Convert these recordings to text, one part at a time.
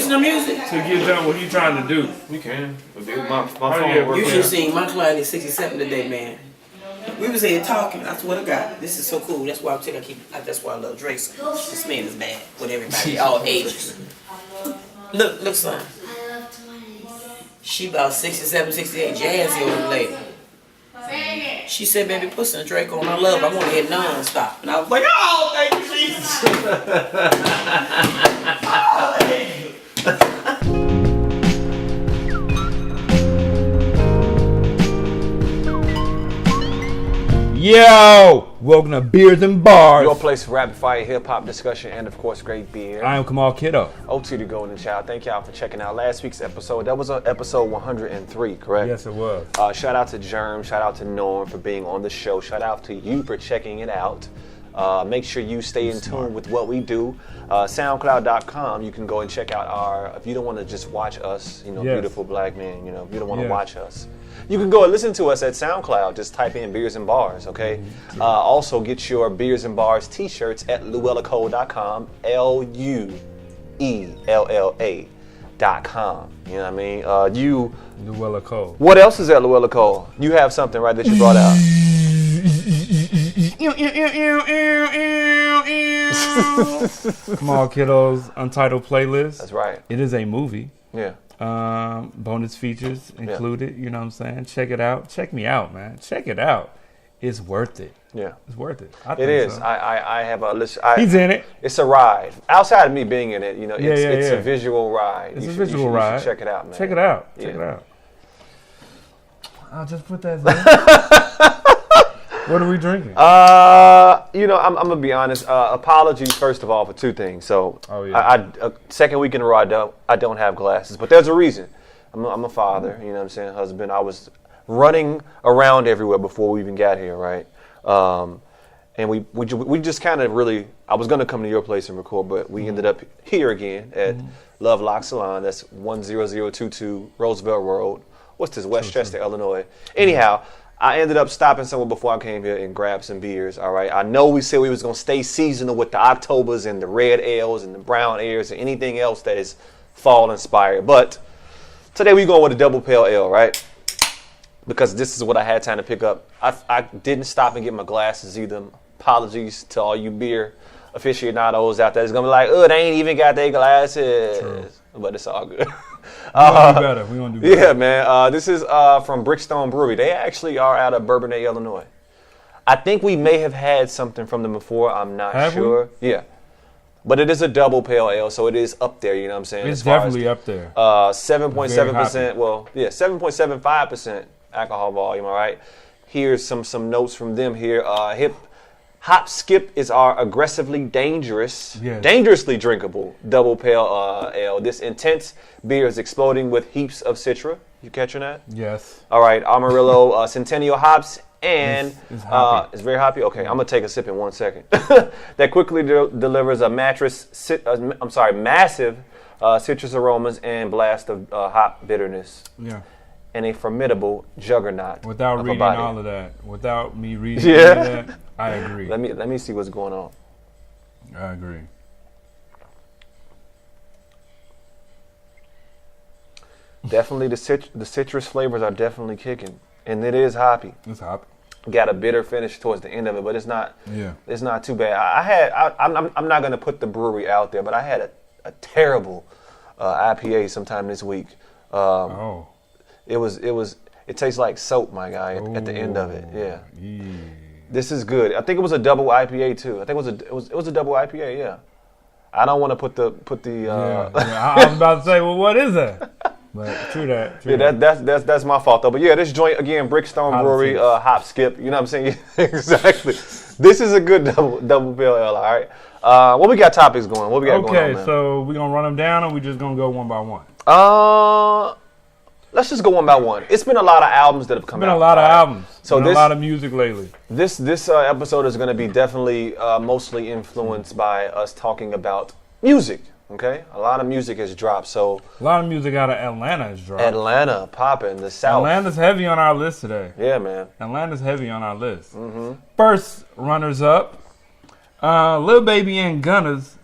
listen to music? To get done what you trying to do. We can. My phone works. You should have seen my client is 67 today, man. We was here talking. I swear to God, this is so cool. That's why that's why I love Drake's. This man is mad with everybody, all ages. Look, son. She about 67, 68, jazzy old lady. She said, baby, put some Drake on. I love it. I want to hit non-stop. And I was like, oh, thank you, Jesus. Oh, thank you. Yo! Welcome to Beers and Bars. Your place for rapid fire hip hop discussion and of course great beer. I am Kamal Kiddo. OT the Golden Child. Thank y'all for checking out last week's episode. That was episode 103, correct? Yes, it was. Shout out to Germ. Shout out to Norm for being on the show. Shout out to you for checking it out. Make sure you stay in tune with what we do. SoundCloud.com. You can go and check out if you don't want to just watch us, beautiful black men, if you don't want to watch us. You can go and listen to us at SoundCloud. Just type in Beers and Bars, okay? Also, get your Beers and Bars t-shirts at luellacole.com, LUELLA.com. You know what I mean? Luella Cole. What else is at Luella Cole? You have something, right, that you brought out. Kamal Kiddo's Untitled Playlist. That's right. It is a movie. Yeah. Bonus features included, you know what I'm saying? Check it out. Check me out, man. Check it out. It's worth it. Yeah. It's worth it. It is. So. I have a list. He's in it. It's a ride. Outside of me being in it, it's a visual ride. It's a visual ride. You should check it out, man. Check it out. Check it out. I'll just put that in. What are we drinking? I'm gonna be honest. Apologies first of all for two things. So, second week in a row, I don't have glasses, but there's a reason. I'm a father. You know what I'm saying? Husband. I was running around everywhere before we even got here, right? And we just kind of really. I was gonna come to your place and record, but we ended up here again at Love Lock Salon. That's 10022 Roosevelt Road. What's this? Westchester, Illinois. Anyhow. I ended up stopping somewhere before I came here and grabbed some beers, all right? I know we said we was going to stay seasonal with the Octobers and the red ales and the brown ales and anything else that is fall inspired. But today we going with a double pale ale, right? Because this is what I had time to pick up. I didn't stop and get my glasses either. Apologies to all you beer aficionados out there. It's going to be like, they ain't even got their glasses. True. But it's all good. We're going to do better. We're going to do better. Yeah, man. This is from Brickstone Brewery. They actually are out of Bourbonnais, Illinois. I think we may have had something from them before. I'm not sure. We? Yeah. But it is a double pale ale, so it is up there, you know what I'm saying? It's definitely up there. 7.7%, 7.75% alcohol volume, all right? Here's some notes from them here. Hop Skip is our aggressively dangerously drinkable double pale ale. This intense beer is exploding with heaps of citra. You catching that? Yes. All right, Amarillo Centennial hops and it's very hoppy. Okay, I'm gonna take a sip in 1 second. That quickly delivers a massive citrus aromas and blast of hop bitterness. Yeah. And a formidable juggernaut. Without reading all of that, without me reading all of that, I agree. Let me see what's going on. I agree. Definitely, the citrus flavors are definitely kicking, and it is hoppy. It's hoppy. Got a bitter finish towards the end of it, but it's not. Yeah. It's not too bad. I'm not gonna put the brewery out there, but I had a terrible IPA sometime this week. It tastes like soap, my guy, at the end of it. Yeah. This is good. I think it was a double IPA too. I think it was a double IPA. Yeah. I don't want to put the. I was about to say, well, what is that? But true that. That's my fault though. But yeah, this joint again, Brickstone Brewery, Hop Skip. You know what I'm saying? Exactly. This is a good double pale ale. All right. What we got topics going? What we got going on? Okay, so we gonna run them down, or we just gonna go one by one? Let's just go one by one. It's been a lot of albums that have come out. It's been a lot of albums. So a lot of music lately. This episode is going to be definitely mostly influenced by us talking about music. Okay, a lot of music has dropped. So a lot of music out of Atlanta has dropped. Atlanta popping, the South. Atlanta's heavy on our list today. Yeah, man. Atlanta's heavy on our list. Mm-hmm. First runners up, Lil Baby and Gunna's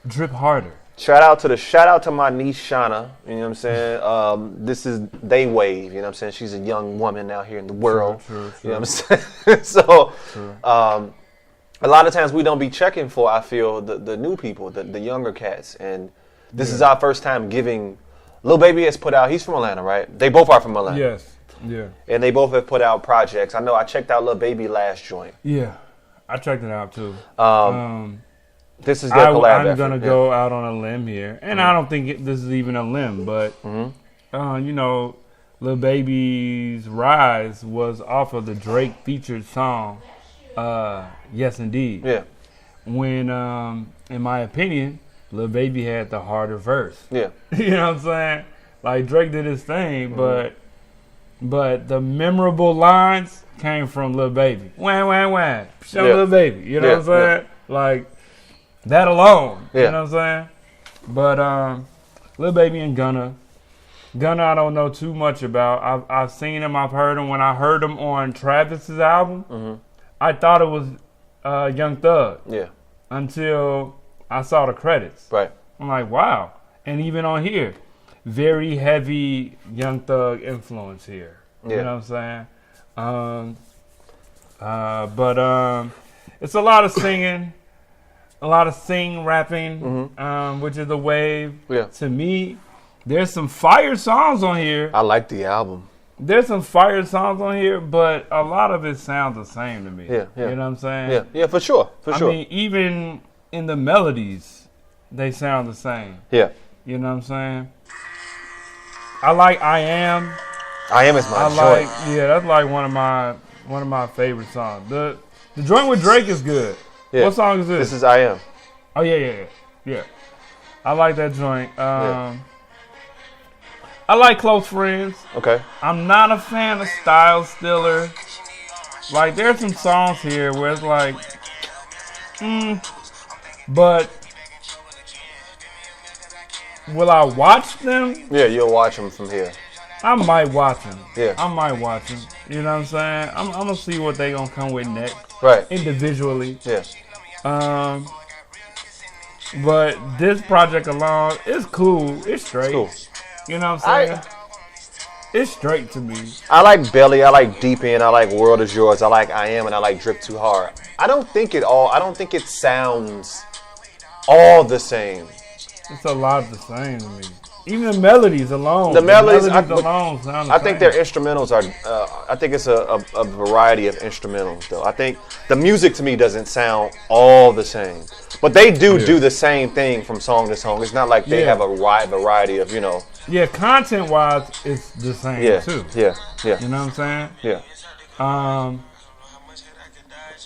"Drip Harder." Shout out to my niece Shauna. You know what I'm saying? This is They Wave. You know what I'm saying? She's a young woman out here in the world. True. You know what I'm saying? So, a lot of times we don't be checking for, I feel, the new people, the younger cats. And this is our first time giving. Lil Baby has put out, he's from Atlanta, right? They both are from Atlanta. Yes. Yeah. And they both have put out projects. I know I checked out Lil Baby last joint. Yeah. I checked it out too. This is their collab I'm going to go out on a limb here. And I don't think this is even a limb, but, you know, Lil Baby's rise was off of the Drake featured song, Yes Indeed. Yeah. When, in my opinion, Lil Baby had the harder verse. Yeah. You know what I'm saying? Like, Drake did his thing, but the memorable lines came from Lil Baby. Wham, wham, wham. Show Lil Baby. You know what I'm saying? Like, that alone. You know what I'm saying? But Lil Baby and Gunna I don't know too much about. I've seen him, I've heard him. When I heard him on Travis's album, I thought it was Young Thug. Yeah. Until I saw the credits. Right. I'm like, wow. And even on here, very heavy Young Thug influence here. Yeah. You know what I'm saying? But it's a lot of singing. A lot of rapping, which is the wave. Yeah. To me, there's some fire songs on here. I like the album. There's some fire songs on here, but a lot of it sounds the same to me. Yeah. You know what I'm saying? Yeah, for sure. I mean, even in the melodies, they sound the same. Yeah. You know what I'm saying? I like I Am. I Am is my joint. That's like one of my favorite songs. The joint with Drake is good. Yeah. What song is this? This is I Am. Oh, yeah. I like that joint. I like Close Friends. Okay. I'm not a fan of Style Stiller. Like, there's some songs here where it's like, but will I watch them? Yeah, you'll watch them from here. I might watch them. Yeah. I might watch them. You know what I'm saying? I'm going to see what they going to come with next. Right. Individually. Yeah. But this project alone is cool. It's straight. Cool. You know what I'm saying? It's straight to me. I like Belly. I like Deep End. I like World Is Yours. I like I Am, and I like Drip Too Hard. I don't think it sounds all the same. It's a lot the same to me. Even the melodies alone. The melodies alone sound the same. I think their instrumentals are. I think it's a variety of instrumentals, though. I think the music to me doesn't sound all the same, but they do the same thing from song to song. It's not like they have a wide variety of Yeah, content wise, it's the same too. Yeah. You know what I'm saying? Yeah.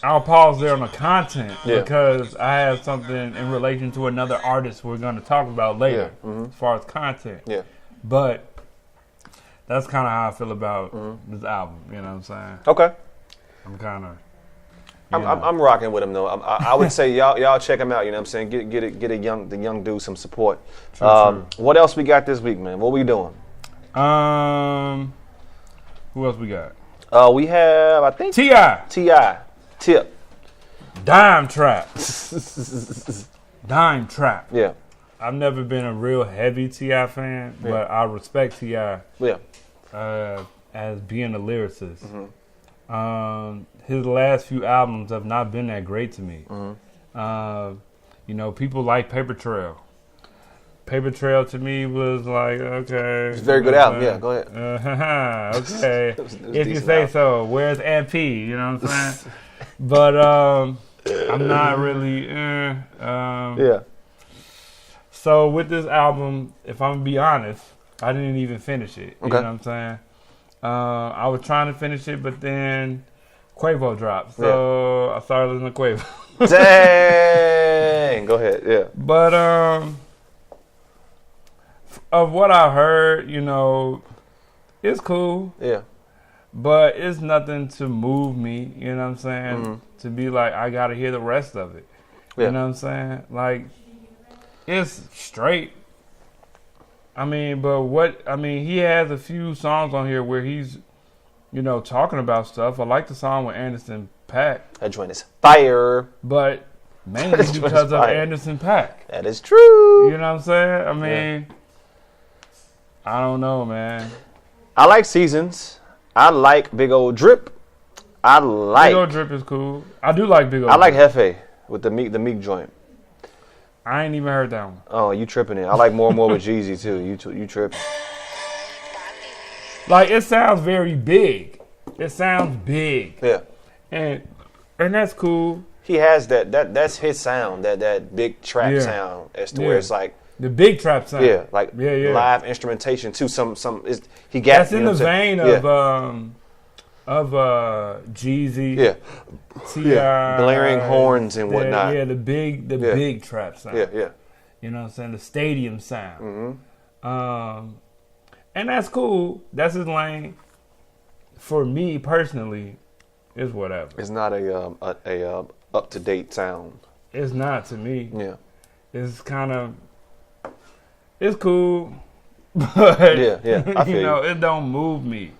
I'll pause there on the content because I have something in relation to another artist we're going to talk about later as far as content. Yeah. But that's kind of how I feel about this album. You know what I'm saying? Okay. I'm kind of. I'm rocking with him though. I would say y'all check him out. You know what I'm saying? Get the young dude some support. True. What else we got this week, man? What we doing? Who else we got? We have I think T.I. Tip. Dime Trap. Dime Trap. Yeah. I've never been a real heavy T.I. fan, but I respect T.I. As being a lyricist. His last few albums have not been that great to me. People like Paper Trail. Paper Trail to me was like, okay. It's a very good album. Yeah, go ahead. Okay. If you say so. Where's Aunt P? You know what I'm saying? But I'm not really. So with this album, if I'm gonna be honest, I didn't even finish it. You know what I'm saying? I was trying to finish it, but then Quavo dropped, so I started listening to Quavo. Dang! Go ahead. Yeah. But of what I heard, it's cool. Yeah. But it's nothing to move me, you know what I'm saying? To be like, I got to hear the rest of it. You know what I'm saying? Like, it's straight. He has a few songs on here where he's, talking about stuff. I like the song with Anderson .Paak. That joint is fire. But mainly because of Anderson .Paak. That is true. You know what I'm saying? I mean, I don't know, man. I like Seasons. I like Big Old Drip. Big Old Drip is cool. I do like Big Old I like Drip. Hefe with the Meek joint. I ain't even heard that one. Oh, you tripping it. I like More and More with Jeezy, too. You tripping. Like, it sounds very big. It sounds big. Yeah. And that's cool. He has that's his sound, that big trap sound, as to where it's like the big trap sound. Yeah, like live instrumentation too. He got that's in the vein of Jeezy. Yeah. T.I. Blaring horns and whatnot. Yeah, the big trap sound. Yeah. You know what I'm saying? The stadium sound. Mm-hmm. And that's cool. That's his lane. For me personally, it's whatever. It's not a up to date sound. It's not to me. Yeah. It's kind of, it's cool, but I feel you know, it don't move me.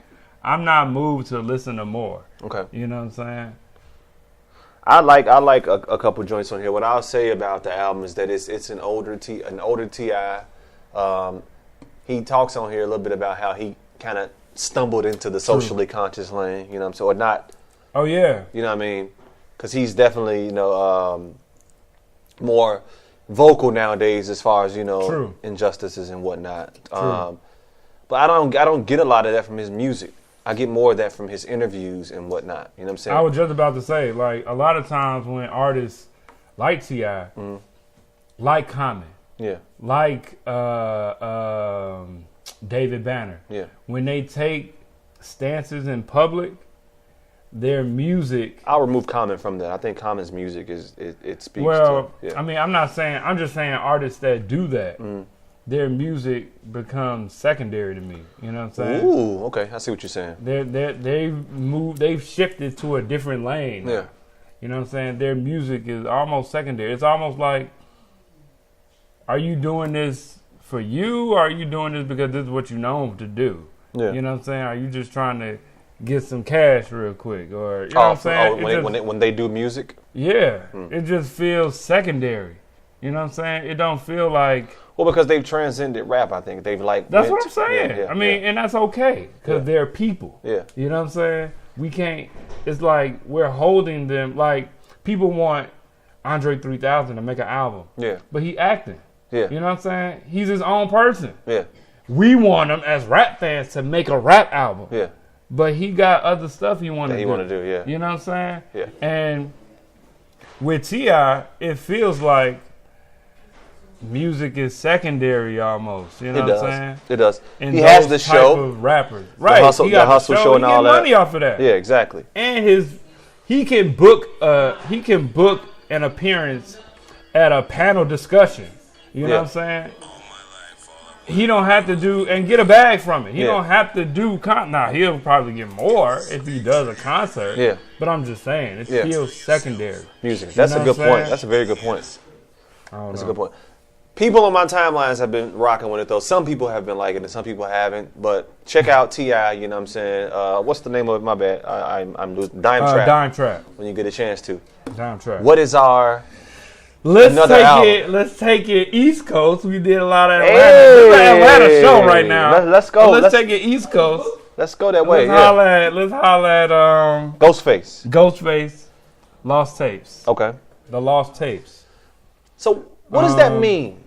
I'm not moved to listen to more. Okay. You know what I'm saying? I like a couple joints on here. What I'll say about the album is that it's an older T.I. He talks on here a little bit about how he kind of stumbled into the socially conscious lane, you know what I'm saying? Or not. Oh, yeah. You know what I mean? Because he's definitely, more vocal nowadays as far as, injustices and whatnot. But I don't get a lot of that from his music. I get more of that from his interviews and whatnot. You know what I'm saying? I was just about to say, like, a lot of times when artists like T.I., like Common, like David Banner, when they take stances in public, their music. I'll remove Common from that. I think Common's music it speaks. Well, I mean, I'm just saying artists that do that, their music becomes secondary to me. You know what I'm saying? Ooh, okay. I see what you're saying. They've shifted to a different lane. Yeah. You know what I'm saying? Their music is almost secondary. It's almost like, are you doing this for you, or are you doing this because this is what you know to do? Yeah. You know what I'm saying? Are you just trying to get some cash real quick, or you know what I'm saying? When they do music? Yeah. It just feels secondary. You know what I'm saying? It don't feel like... Well, because they've transcended rap, I think. They've That's what I'm saying. I mean, and that's okay, because they're people. Yeah. You know what I'm saying? We can't... It's like we're holding them... Like, people want Andre 3000 to make an album. Yeah. But he acting. Yeah. You know what I'm saying? He's his own person. Yeah. We want him, as rap fans, to make a rap album. Yeah. But he got other stuff he want to do. He want to do, yeah. You know what I'm saying? Yeah. And with T.I., it feels like music is secondary almost. You know what I'm saying? It does. And he has the show. Of rappers. Right. The hustle show and all that. He get money off of that. Yeah, exactly. And he can book an appearance at a panel discussion. You know what I'm saying? He don't have to do and get a bag from it. He don't have to do now he'll probably get more if he does a concert. Yeah. But I'm just saying, it feels secondary. Music. That's a good point. That's a very good point. That's a good point. People on my timelines have been rocking with it though. Some people have been liking it, some people haven't. But check out T.I., you know what I'm saying? What's the name of it? My bad. I'm losing. Dime Trap. Dime Trap. When you get a chance to. Dime Trap. What is our Let's take it East Coast. We did a lot of Atlanta. This is an Atlanta show right now. Let's go. Let's take it East Coast. Let's go that way. Let's holler at Ghostface. Lost Tapes. Okay. The Lost Tapes. So what does that mean?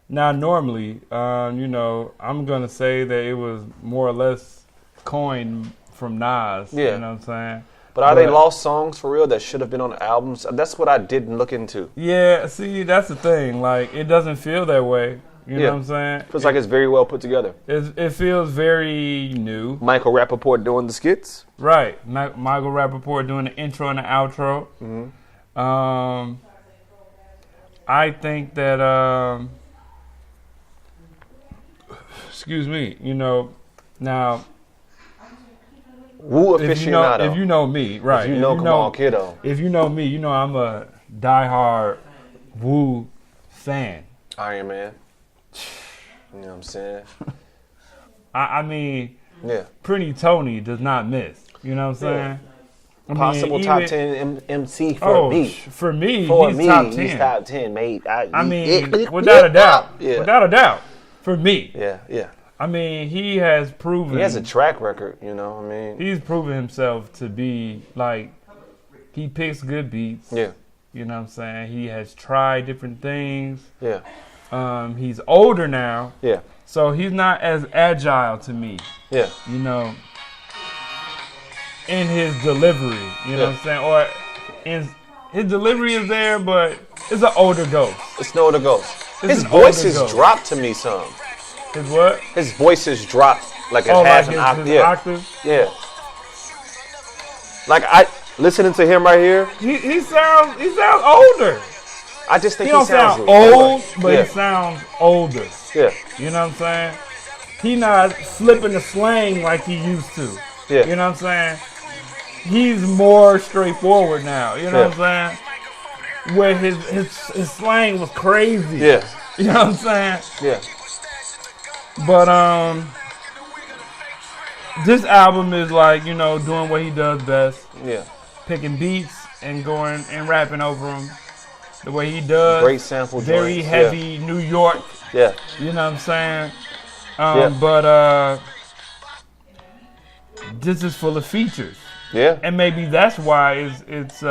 Now, normally, I'm gonna say that it was more or less coined from Nas. Yeah. You know what I'm saying? But are they lost songs for real that should have been on the albums? That's what I didn't look into. Yeah, see, that's the thing. Like, it doesn't feel that way. You know what I'm saying? Feels like it's very well put together. It feels very new. Michael Rappaport doing the skits. Right. Michael Rappaport doing the intro and the outro. Mm-hmm. I think that, excuse me, now... Wu aficionado. If you know me, right? If you know Kamal Kiddo. If you know me, I'm a diehard Wu fan. Iron Man. You know what I'm saying? I mean, Pretty Tony does not miss. You know what I'm saying? Possible top 10 MC For me, he's top 10. He's top 10, mate. Without a doubt. Yeah. Without a doubt. For me. Yeah. I mean, he has proven. He has a track record, you know. I mean, he's proven himself to be like, he picks good beats. Yeah. You know what I'm saying? He has tried different things. Yeah. He's older now. Yeah. So he's not as agile to me. Yeah. You know, in his delivery. You know what I'm saying? Or in his delivery is there, but it's an older Ghost. It's an older Ghost. His voice has dropped to me some. His what? His voice has dropped like it has an octave. His octave? Yeah. Like listening to him right here. He sounds older. I just think he don't sound old, but he sounds older. Yeah. You know what I'm saying? He not flipping the slang like he used to. Yeah. You know what I'm saying? He's more straightforward now. You know what I'm saying? Where his slang was crazy. Yeah. You know what I'm saying? Yeah. But this album is like, you know, doing what he does best. Yeah. Picking beats and going and rapping over them the way he does. Great sample very joints. heavy New York. Yeah. You know what I'm saying? But this is full of features. Yeah. And maybe that's why it's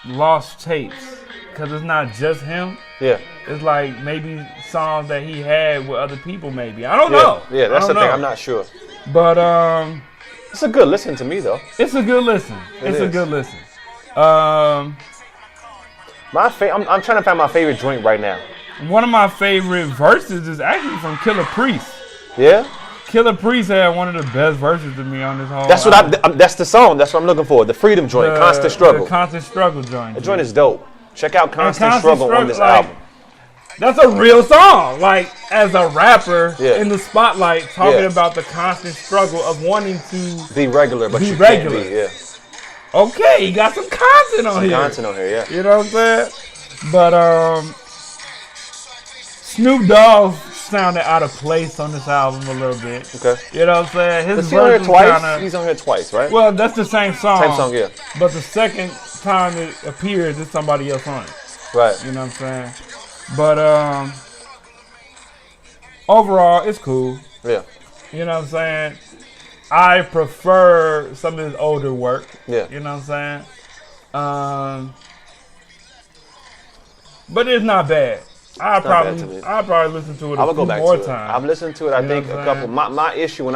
lost tapes. Because it's not just him. Yeah. It's like maybe songs that he had with other people maybe. I don't know. Yeah, that's the thing. I'm not sure. But it's a good listen to me though. It's a good listen. It's a good listen. I'm trying to find my favorite joint right now. One of my favorite verses is actually from Killer Priest. Yeah? Killer Priest had one of the best verses to me on this whole That's album. that's the song. That's what I'm looking for. The Freedom joint, Constant Struggle. The Constant Struggle joint. The joint is dope. Check out Constant Struggle on this album. That's a real song. Like, as a rapper in the spotlight, talking about the constant struggle of wanting to be regular, but you regular. Can't be, yeah. Okay, he got some content on here. Yeah. You know what I'm saying? But Snoop Dogg sounded out of place on this album a little bit. Okay. You know what I'm saying? His Is he on here twice? He's on here twice, right? Well, that's the same song. Same song, yeah. But the second time it appears, there's somebody else on it. Right. You know what I'm saying? But overall, it's cool. Yeah. You know what I'm saying? I prefer some of his older work. Yeah. You know what I'm saying? But it's not bad. I'll probably listen to it a few more times. I've listened to it, I think, a couple. My issue when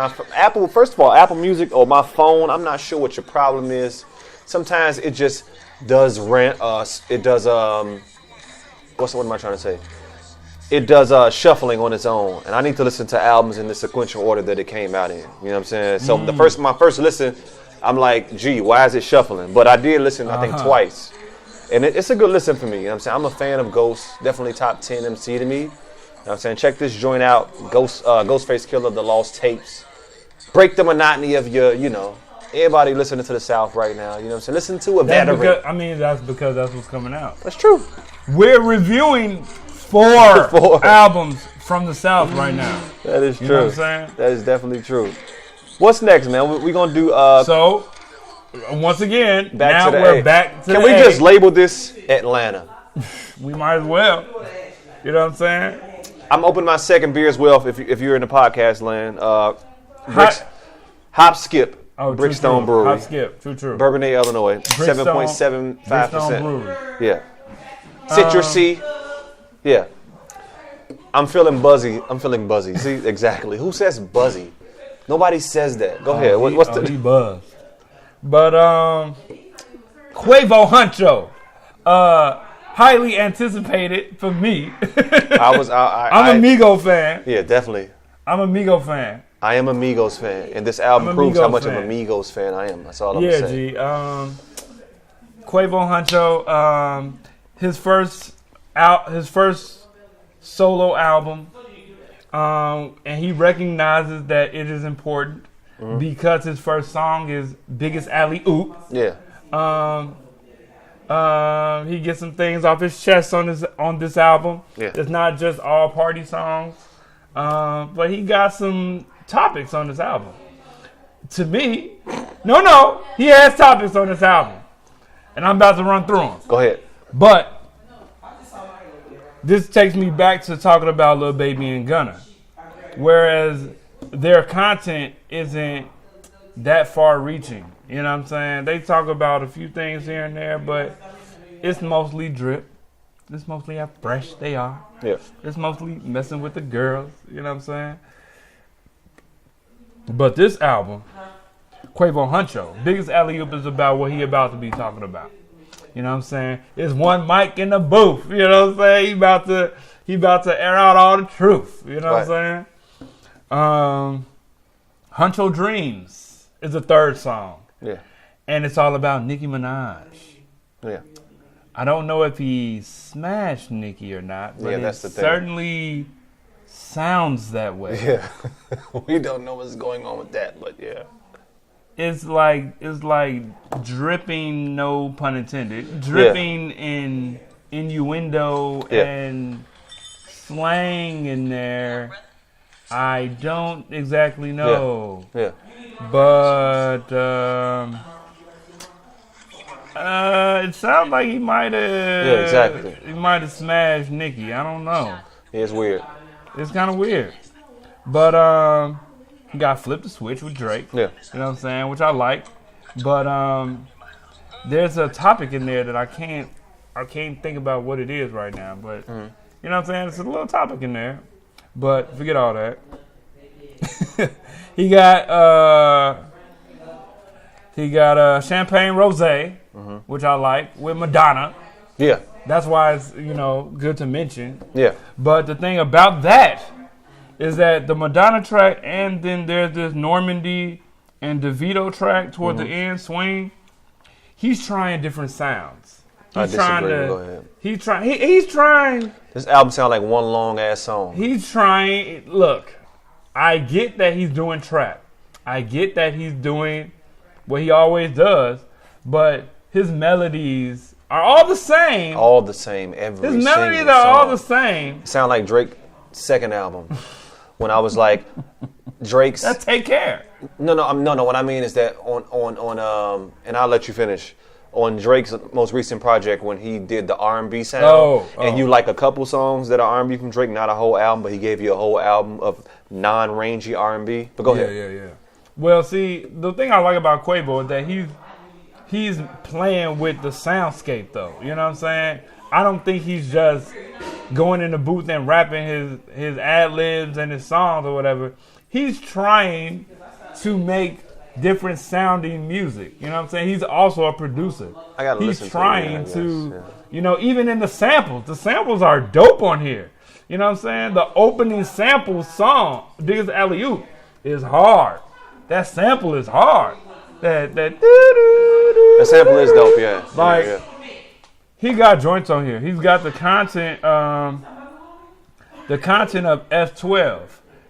first of all, Apple Music or my phone, I'm not sure what your problem is. Sometimes it just does it does what am I trying to say? It does shuffling on its own, and I need to listen to albums in the sequential order that it came out in. You know what I'm saying? So my first listen, I'm like, gee, why is it shuffling? But I did listen, I think, twice. And it's a good listen for me. You know what I'm saying? I'm a fan of Ghost. Definitely top 10 MC to me. You know what I'm saying? Check this joint out. Ghostface Killer, The Lost Tapes. Break the monotony of your, you know, everybody listening to the South right now. You know what I'm saying? Listen to a veteran. That's because that's what's coming out. That's true. We're reviewing four albums from the South right now. That is true. You know what I'm saying? That is definitely true. What's next, man? We're going to do... So... Once again, now we're back to Can we just label this Atlanta? We might as well. You know what I'm saying? I'm opening my second beer as well if you're in the podcast land. Hop Skip, Brickstone Brewery. Hop Skip, true. Bourbonnais, Illinois, 7.75%. Brewery. Yeah. Citrusy. Yeah. I'm feeling buzzy. See, exactly. Who says buzzy? Nobody says that. Go ahead. He buzzed. But Quavo Huncho, highly anticipated for me. I'm a Migo fan. Yeah, definitely. I'm a Migo fan. I am a Migos fan, and this album proves how much of a Migos fan I am. That's all I'm saying. Yeah, G. Quavo Huncho, his first solo album, and he recognizes that it is important. Because his first song is Biggest Alley Oop. Yeah. He gets some things off his chest on this album. Yeah. It's not just all party songs. But he got some topics on this album. To me, No. He has topics on this album. And I'm about to run through them. Go ahead. But this takes me back to talking about Lil Baby and Gunna. Whereas their content isn't that far reaching. You know what I'm saying? They talk about a few things here and there, but it's mostly drip. It's mostly how fresh they are. Yeah. It's mostly messing with the girls. You know what I'm saying? But this album, Quavo Huncho, biggest alley-oop is about what he about to be talking about. You know what I'm saying? It's one mic in the booth. You know what I'm saying? He about to air out all the truth. You know what I'm saying? Huncho Dreams is the third song. Yeah. And it's all about Nicki Minaj. Yeah. I don't know if he smashed Nicki or not, but that's it the thing. certainly sounds that way. Yeah. We don't know what's going on with that, but yeah. It's like dripping, no pun intended, dripping in innuendo and slang in there. I don't exactly know. Yeah. But it sounds like he might have. Yeah, exactly. He might have smashed Nicki. I don't know. Yeah, it's weird. It's kind of weird. But he got Flip the Switch with Drake. Yeah. You know what I'm saying? Which I like. But there's a topic in there that I can't think about what it is right now. But you know what I'm saying? It's a little topic in there. But forget all that. He got Champagne Rosé, which I like, with Madonna. Yeah. That's why it's, good to mention. Yeah. But the thing about that is that the Madonna track, and then there's this Normandy and DeVito track toward the end, Swing. He's trying different sounds. I disagree. Go ahead. He's trying. This album sounds like one long ass song. He's trying. Look, I get that he's doing trap. I get that he's doing what he always does, but his melodies are all the same. All the same. Every His melodies single are song. all the same. Sound like Drake's second album. When I was like, Drake's. That Take Care. No. What I mean is that on and I'll let you finish. On Drake's most recent project, when he did the R&B sound, and you like a couple songs that are R&B from Drake, not a whole album, but he gave you a whole album of non-rangy R&B. But go ahead. Yeah. Well, see, the thing I like about Quavo is that he's playing with the soundscape, though. You know what I'm saying? I don't think he's just going in the booth and rapping his ad-libs and his songs or whatever. He's trying to make different sounding music. You know what I'm saying? He's also a producer. I gotta He's listen trying to even in the samples are dope on here. You know what I'm saying? The opening sample song, Biggest Alley-Oop, is hard. That sample is hard. That sample is dope, yeah. Like, he got joints on here. He's got the content of F12.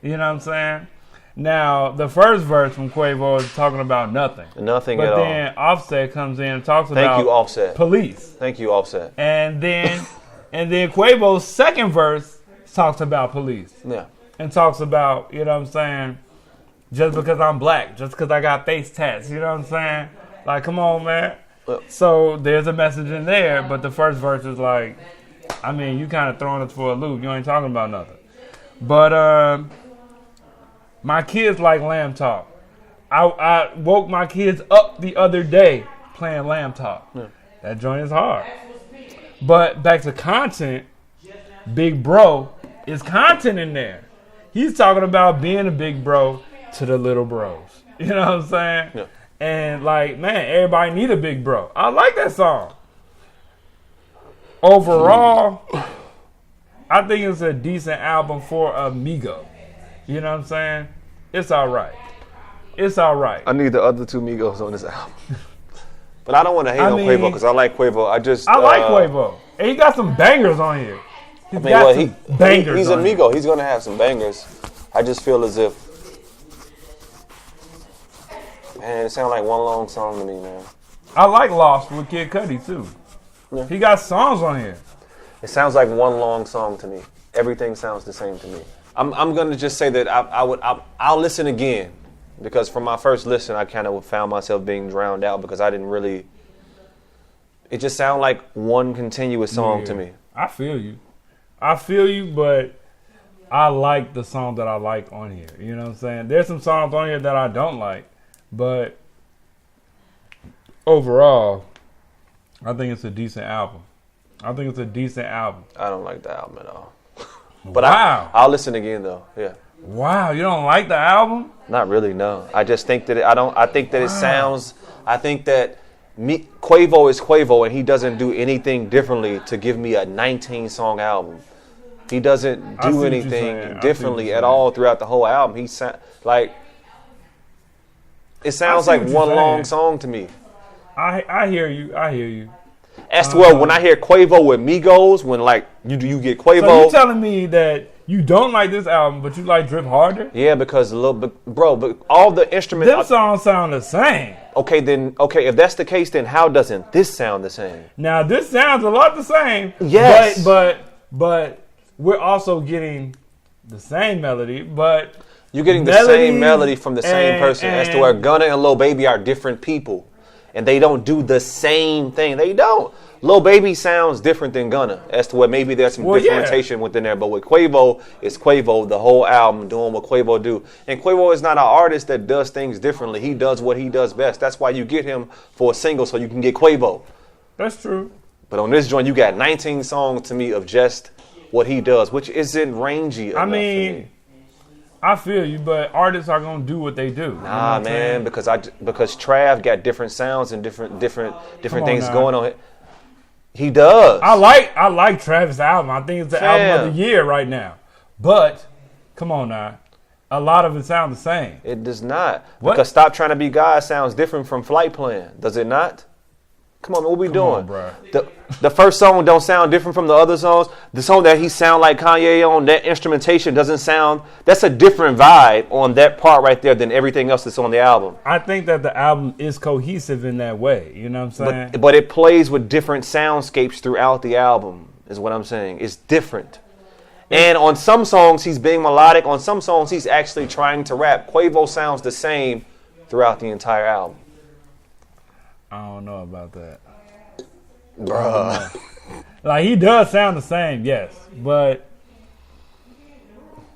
You know what I'm saying? Now, the first verse from Quavo is talking about nothing. Nothing at all. But then Offset comes in and talks about Thank you, Offset. Police. Thank you, Offset. And then Quavo's second verse talks about police. Yeah. And talks about, you know what I'm saying, just because I'm black, just because I got face tats, you know what I'm saying? Like, come on, man. So there's a message in there, but the first verse is like, I mean, you kind of throwing us for a loop. You ain't talking about nothing. But my kids like Lamb Talk. I woke my kids up the other day playing Lamb Talk. Yeah. That joint is hard. But back to content, Big Bro is content in there. He's talking about being a big bro to the little bros. You know what I'm saying? Yeah. And like, man, everybody need a big bro. I like that song. Overall, I think it's a decent album for Amigo. You know what I'm saying? It's all right. It's all right. I need the other two Migos on this album. But I don't want to hate on Quavo because I like Quavo. I like Quavo. And he got some bangers on here. He's a Migo. He's going to have some bangers. I just feel as if, man, it sounds like one long song to me, man. I like Lost with Kid Cudi, too. Yeah. He got songs on here. It sounds like one long song to me. Everything sounds the same to me. I'm gonna just say that I'll listen again, because from my first listen, I kind of found myself being drowned out because I didn't really. It just sounded like one continuous song to me. I feel you, but I like the songs that I like on here. You know what I'm saying? There's some songs on here that I don't like, but overall, I think it's a decent album. I don't like the album at all. But wow. I'll listen again though. Yeah. Wow, you don't like the album? Not really, no. I just think that I think that it sounds. I think that Quavo is Quavo, and he doesn't do anything differently to give me a 19-song album. He doesn't do anything differently at all throughout the whole album. He like it sounds like one long song to me. I hear you. As to where when I hear Quavo with Migos, when like you get Quavo. So you telling me that you don't like this album, but you like Drip Harder? Yeah, because but all the instruments. Them songs sound the same. Okay, if that's the case, then how doesn't this sound the same? Now this sounds a lot the same. Yes, but we're also getting the same melody, but you're getting the same melody from the same person. As to where Gunna and Lil Baby are different people, and they don't do the same thing. They don't. Lil Baby sounds different than Gunna, as to where maybe there's some differentiation within there. But with Quavo, it's Quavo, the whole album doing what Quavo do. And Quavo is not an artist that does things differently. He does what he does best. That's why you get him for a single so you can get Quavo. That's true. But on this joint, you got 19 songs to me of just what he does, which isn't rangy enough for me. I feel you, but artists are gonna do what they do. Nah, man, because Trav got different sounds and different things going on. He does. I like Travis' album. I think it's the album of the year right now. But come on now, a lot of it sounds the same. It does not. What? Because Stop Trying to Be God sounds different from Flight Plan. Does it not? Come on, man, what we doing? Bro. The first song don't sound different from the other songs. The song that he sound like Kanye on, that instrumentation doesn't sound. That's a different vibe on that part right there than everything else that's on the album. I think that the album is cohesive in that way. You know what I'm saying? But it plays with different soundscapes throughout the album, is what I'm saying. It's different. And on some songs, he's being melodic. On some songs, he's actually trying to rap. Quavo sounds the same throughout the entire album. I don't know about that. Bruh. Like, he does sound the same, yes. But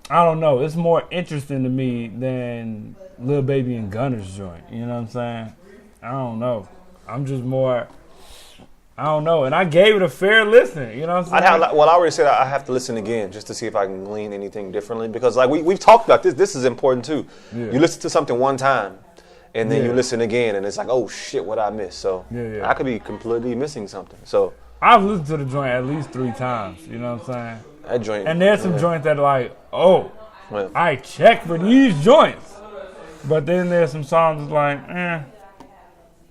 I don't know. It's more interesting to me than Lil Baby and Gunna's joint. You know what I'm saying? I don't know. I'm just more... I don't know. And I gave it a fair listen. You know what I'm saying? I already said I have to listen again just to see if I can glean anything differently. Because like we've talked about this. This is important too. Yeah. You listen to something one time. And then you listen again, and it's like, oh shit, what I missed. So I could be completely missing something. So I've listened to the joint at least 3 times. You know what I'm saying? That joint. And there's some joints that are like, I checked for these joints. But then there's some songs that's like,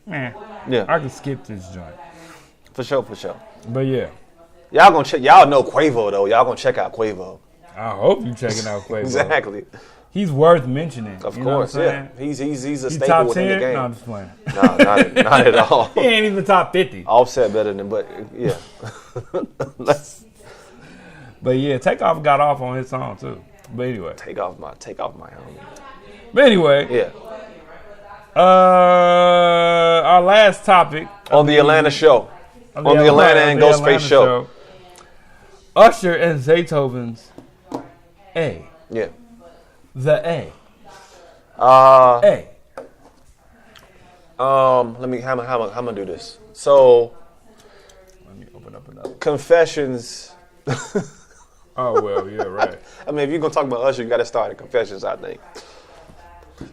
I can skip this joint. For sure. But yeah. Y'all gonna check. Y'all know Quavo though. Y'all gonna check out Quavo. I hope you checking out Quavo. Exactly. He's worth mentioning. Of course, yeah. He's a staple top within 10? the game. No, I'm just playing. No, not at all. He ain't even top 50. Offset better than, but yeah. But yeah, Takeoff got off on his song too. But anyway, take off my homie. But anyway, yeah. Our last topic on the Atlanta show, on the Atlanta and Ghostface show. Usher and Zaytoven's A. Yeah. The A. A. Let me. How am I gonna do this? So. Let me open up another. Confessions. Oh well, yeah, right. I mean, if you're gonna talk about Usher, you got to start at Confessions, I think.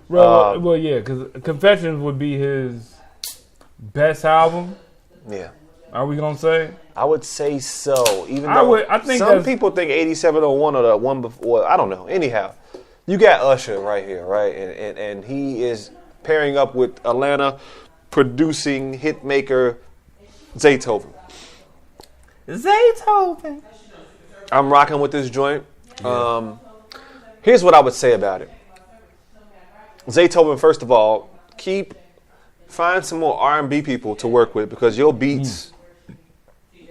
Well, yeah, because Confessions would be his best album. Yeah. Are we gonna say? I would say so. Even though I think some people think 8701 or the one before. I don't know. Anyhow, you got Usher right here, right, and he is pairing up with Atlanta producing hitmaker Zaytoven. I'm rocking with this joint. Yeah. Here's what I would say about it. Zaytoven, first of all, find some more R&B people to work with because your beats,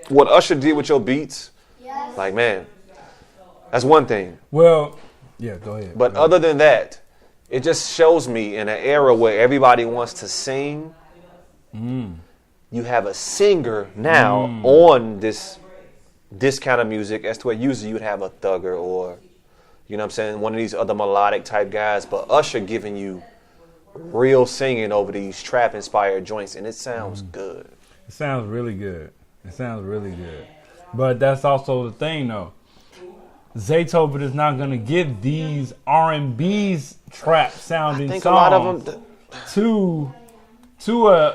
what Usher did with your beats, like, man, that's one thing. Well, yeah, go ahead. But other than that, it just shows me in an era where everybody wants to sing, you have a singer now on this kind of music as to where usually you'd have a thugger or, you know what I'm saying, one of these other melodic type guys, but Usher giving you real singing over these trap inspired joints, and it sounds good. It sounds really good. It sounds really good. But that's also the thing though. Zaytoven is not gonna give these R&B's trap sounding songs a lot of them to a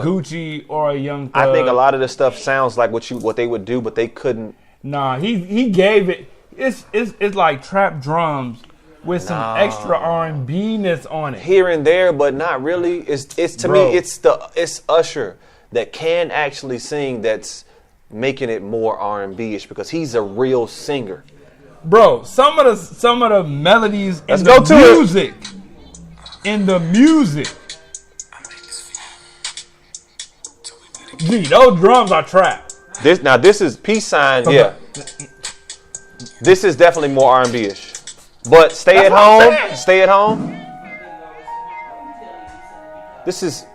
Gucci or a Young Thug. I think a lot of the stuff sounds like what they would do, but they couldn't. Nah, he gave it. It's like trap drums with some extra R&B-ness on it. Here and there, but not really. It's to me, it's Usher that can actually sing. That's making it more R&B-ish because he's a real singer. Bro, some of the melodies in the music. Gee, those drums are trap. This is peace sign, yeah. This is definitely more R&B-ish. But stay at home. This is.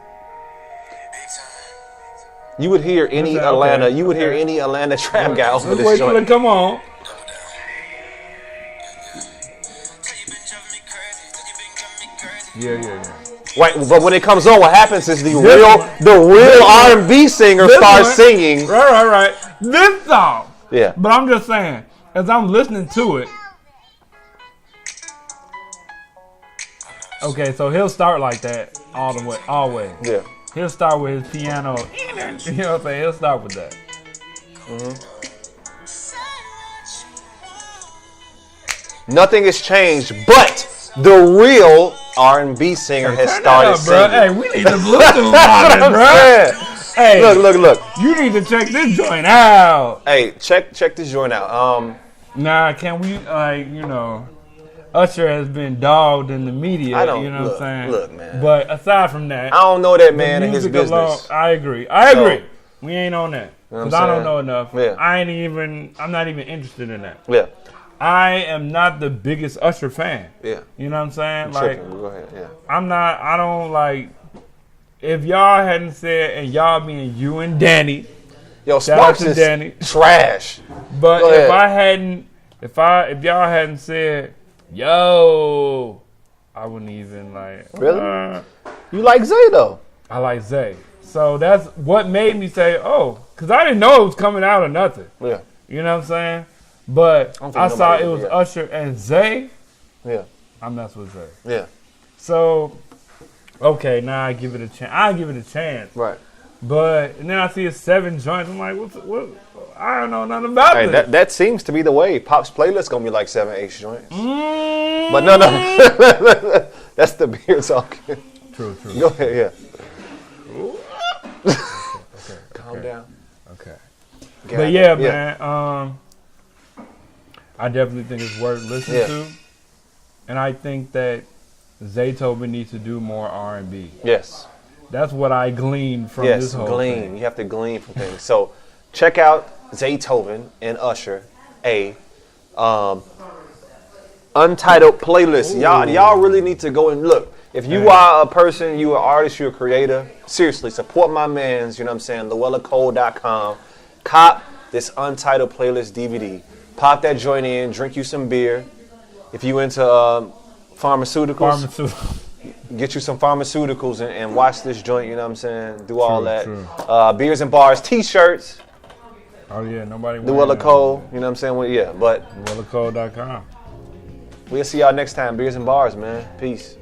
You would hear any Atlanta. You would hear any Atlanta trap guy over this joint. Come on. Yeah. Right, but when it comes on, what happens is the real R&B singer starts singing. Right. This song. Yeah. But I'm just saying, as I'm listening to it. Okay, so he'll start like that always. Yeah. He'll start with his piano. You know what I'm saying? He'll start with that. Nothing has changed, but the real R&B singer has started singing. Hey, we need to Bluetooth on it, bro. Hey, look. You need to check this joint out. Hey, check this joint out. Can we, Usher has been dogged in the media, what I'm saying? Look, man. But aside from that, I don't know that man in his business. Alone, I agree. We ain't on that. Because I don't know enough. Yeah. I'm not even interested in that. Yeah. I am not the biggest Usher fan. Yeah. You know what I'm saying? Go ahead, yeah. If y'all hadn't said, and y'all being you and Danny. Yo, Sparks is Danny. Trash. But if y'all hadn't said, yo, I wouldn't even Really? You like Zay though? I like Zay. So that's what made me say, because I didn't know it was coming out or nothing. Yeah. You know what I'm saying? But I saw it was Usher and Zay. Yeah. I mess with Zay. Yeah. So, okay, now I give it a chance. Right. But and then I see it's 7 joints. I'm like, what? I don't know nothing about it. That seems to be the way. Pop's playlist gonna be like 7-8 joints. But no. That's the beer talking. True. Go ahead, yeah. Okay. Calm down. Okay. But yeah, man. I definitely think it's worth listening to, and I think that Zaytoven needs to do more R&B. Yes. That's what I gleaned from this whole thing. You have to glean from things. So check out Zaytoven and Usher, untitled playlist. Y'all really need to go and look. If you are a person, you are an artist, you're a creator, seriously, support my mans, you know what I'm saying, LuellaCole.com. Cop this untitled playlist DVD. Pop that joint in, drink you some beer. If you into pharmaceuticals, get you some pharmaceuticals and watch this joint, you know what I'm saying? Do all that. True. Beers and Bars t-shirts. Oh yeah, nobody Luella Cole, you know what I'm saying? Well, yeah, but LuellaCole.com. We'll see y'all next time. Beers and Bars, man. Peace.